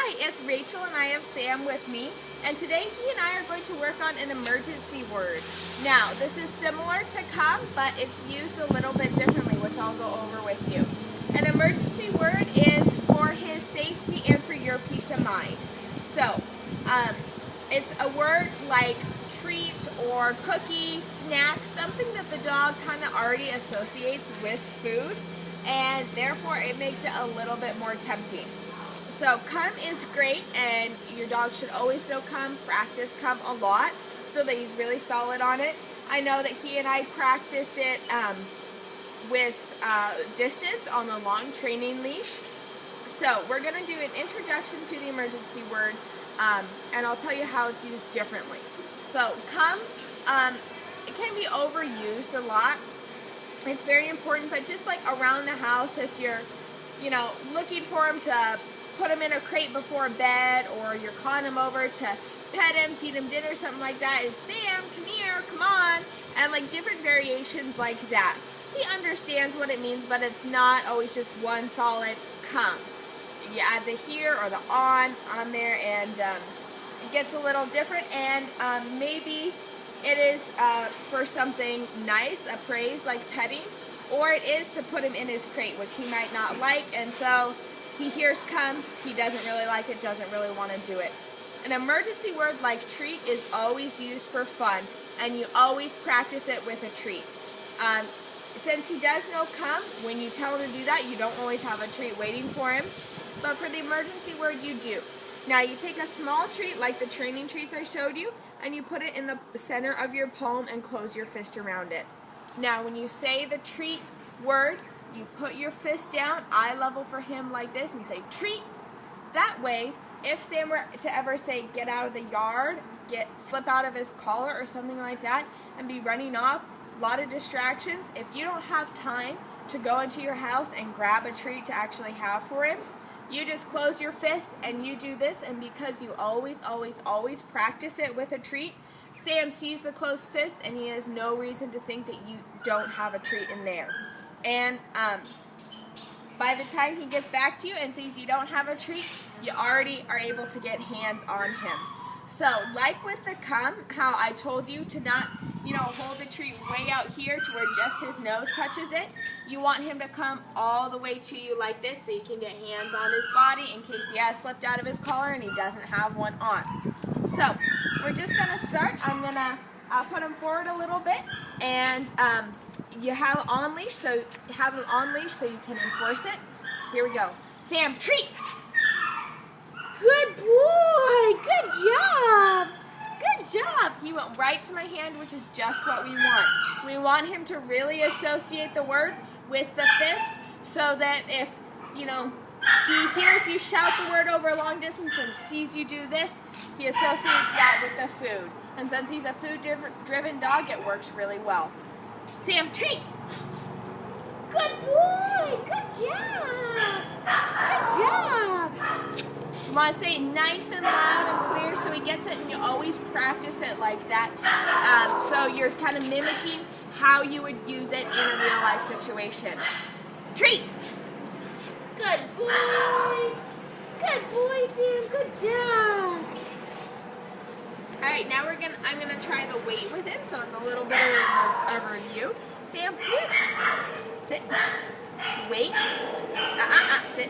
Hi, it's Rachel and I have Sam with me, and today he and I are going to work on an emergency word. Now, this is similar to come, but it's used a little bit differently, which I'll go over with you. An emergency word is for his safety and for your peace of mind. So, it's a word like treat or cookie, snack, something that the dog kind of already associates with food, and therefore it makes it a little bit more tempting. So come is great, and your dog should always know come, practice come a lot so that he's really solid on it. I know that he and I practiced it with distance on the long training leash. So we're going to do an introduction to the emergency word, and I'll tell you how it's used differently. So come, it can be overused a lot. It's very important, but just like around the house, if you're, looking for him to put him in a crate before bed, or you're calling him over to pet him, feed him dinner, something like that, it's Sam, come here, come on, and like different variations like that. He understands what it means, but it's not always just one solid come. You add the here or the on there, and it gets a little different, and maybe it is for something nice, a praise like petting, or it is to put him in his crate, which he might not like, and so he hears come, he doesn't really like it, doesn't really want to do it. An emergency word like treat is always used for fun, and you always practice it with a treat. Since he does know come, when you tell him to do that, you don't always have a treat waiting for him, but for the emergency word, you do. Now, you take a small treat, like the training treats I showed you, and you put it in the center of your palm and close your fist around it. Now, when you say the treat word, you put your fist down, eye level for him like this, and you say, treat. That way, if Sam were to ever say, get out of the yard, slip out of his collar or something like that, and be running off, a lot of distractions, if you don't have time to go into your house and grab a treat to actually have for him, you just close your fist and you do this, and because you always practice it with a treat, Sam sees the closed fist and he has no reason to think that you don't have a treat in there. And by the time he gets back to you and sees you don't have a treat, you already are able to get hands on him. So, like with the come, how I told you to not, hold the treat way out here to where just his nose touches it, you want him to come all the way to you like this so you can get hands on his body in case he has slipped out of his collar and he doesn't have one on. So, we're just going to start. I'm going to put him forward a little bit, and you have on leash, so you can enforce it. Here we go. Sam, treat. Good boy. Good job. Good job. He went right to my hand, which is just what we want. We want him to really associate the word with the fist, so that if, he hears you shout the word over a long distance and sees you do this, he associates that with the food. And since he's a food-driven dog, it works really well. Sam, treat. Good boy. Good job. Good job. You want to say nice and loud and clear so he gets it, and you always practice it like that. So you're kind of mimicking how you would use it in a real-life situation. Treat. Good boy. Good boy, Sam. Good job. All right, now I'm gonna try the wait with him, so it's a little bit of a review. Sam, sit, wait, sit,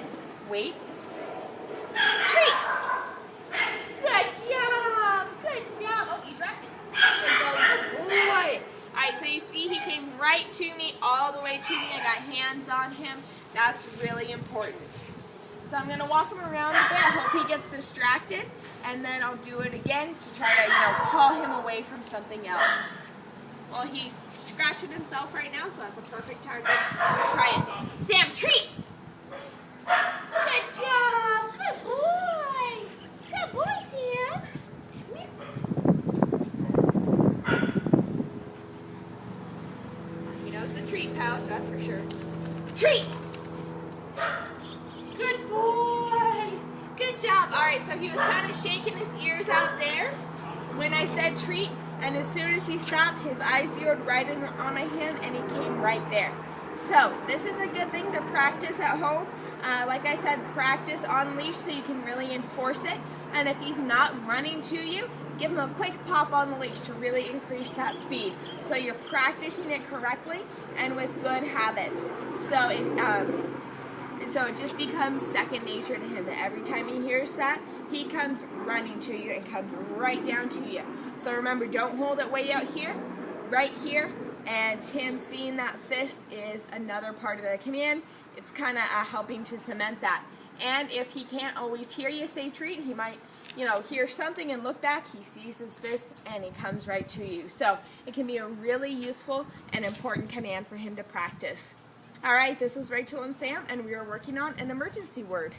wait, treat. Good job, good job. Oh, you dropped it. Good boy. All right, so you see he came right to me, all the way to me. I got hands on him. That's really important. So I'm gonna walk him around a bit. I hope he gets distracted. And then I'll do it again to try to, call him away from something else. Well, he's scratching himself right now, so that's a perfect target. Try it. Sam, treat! Good job! Good boy! Good boy, Sam! He knows the treat pouch, that's for sure. Treat! Good boy! Good job. All right, so he was kind of shaking his ears out there when I said treat, and as soon as he stopped, his eyes zeroed right on my hand, and he came right there. So this is a good thing to practice at home. Like I said, practice on leash so you can really enforce it. And if he's not running to you, give him a quick pop on the leash to really increase that speed. So you're practicing it correctly and with good habits. So it just becomes second nature to him that every time he hears that, he comes running to you and comes right down to you. So remember, don't hold it way out here, right here. And him seeing that fist is another part of the command. It's kind of helping to cement that. And if he can't always hear you say treat, he might, hear something and look back. He sees his fist and he comes right to you. So it can be a really useful and important command for him to practice. All right, this was Rachel and Sam, and we are working on an emergency word.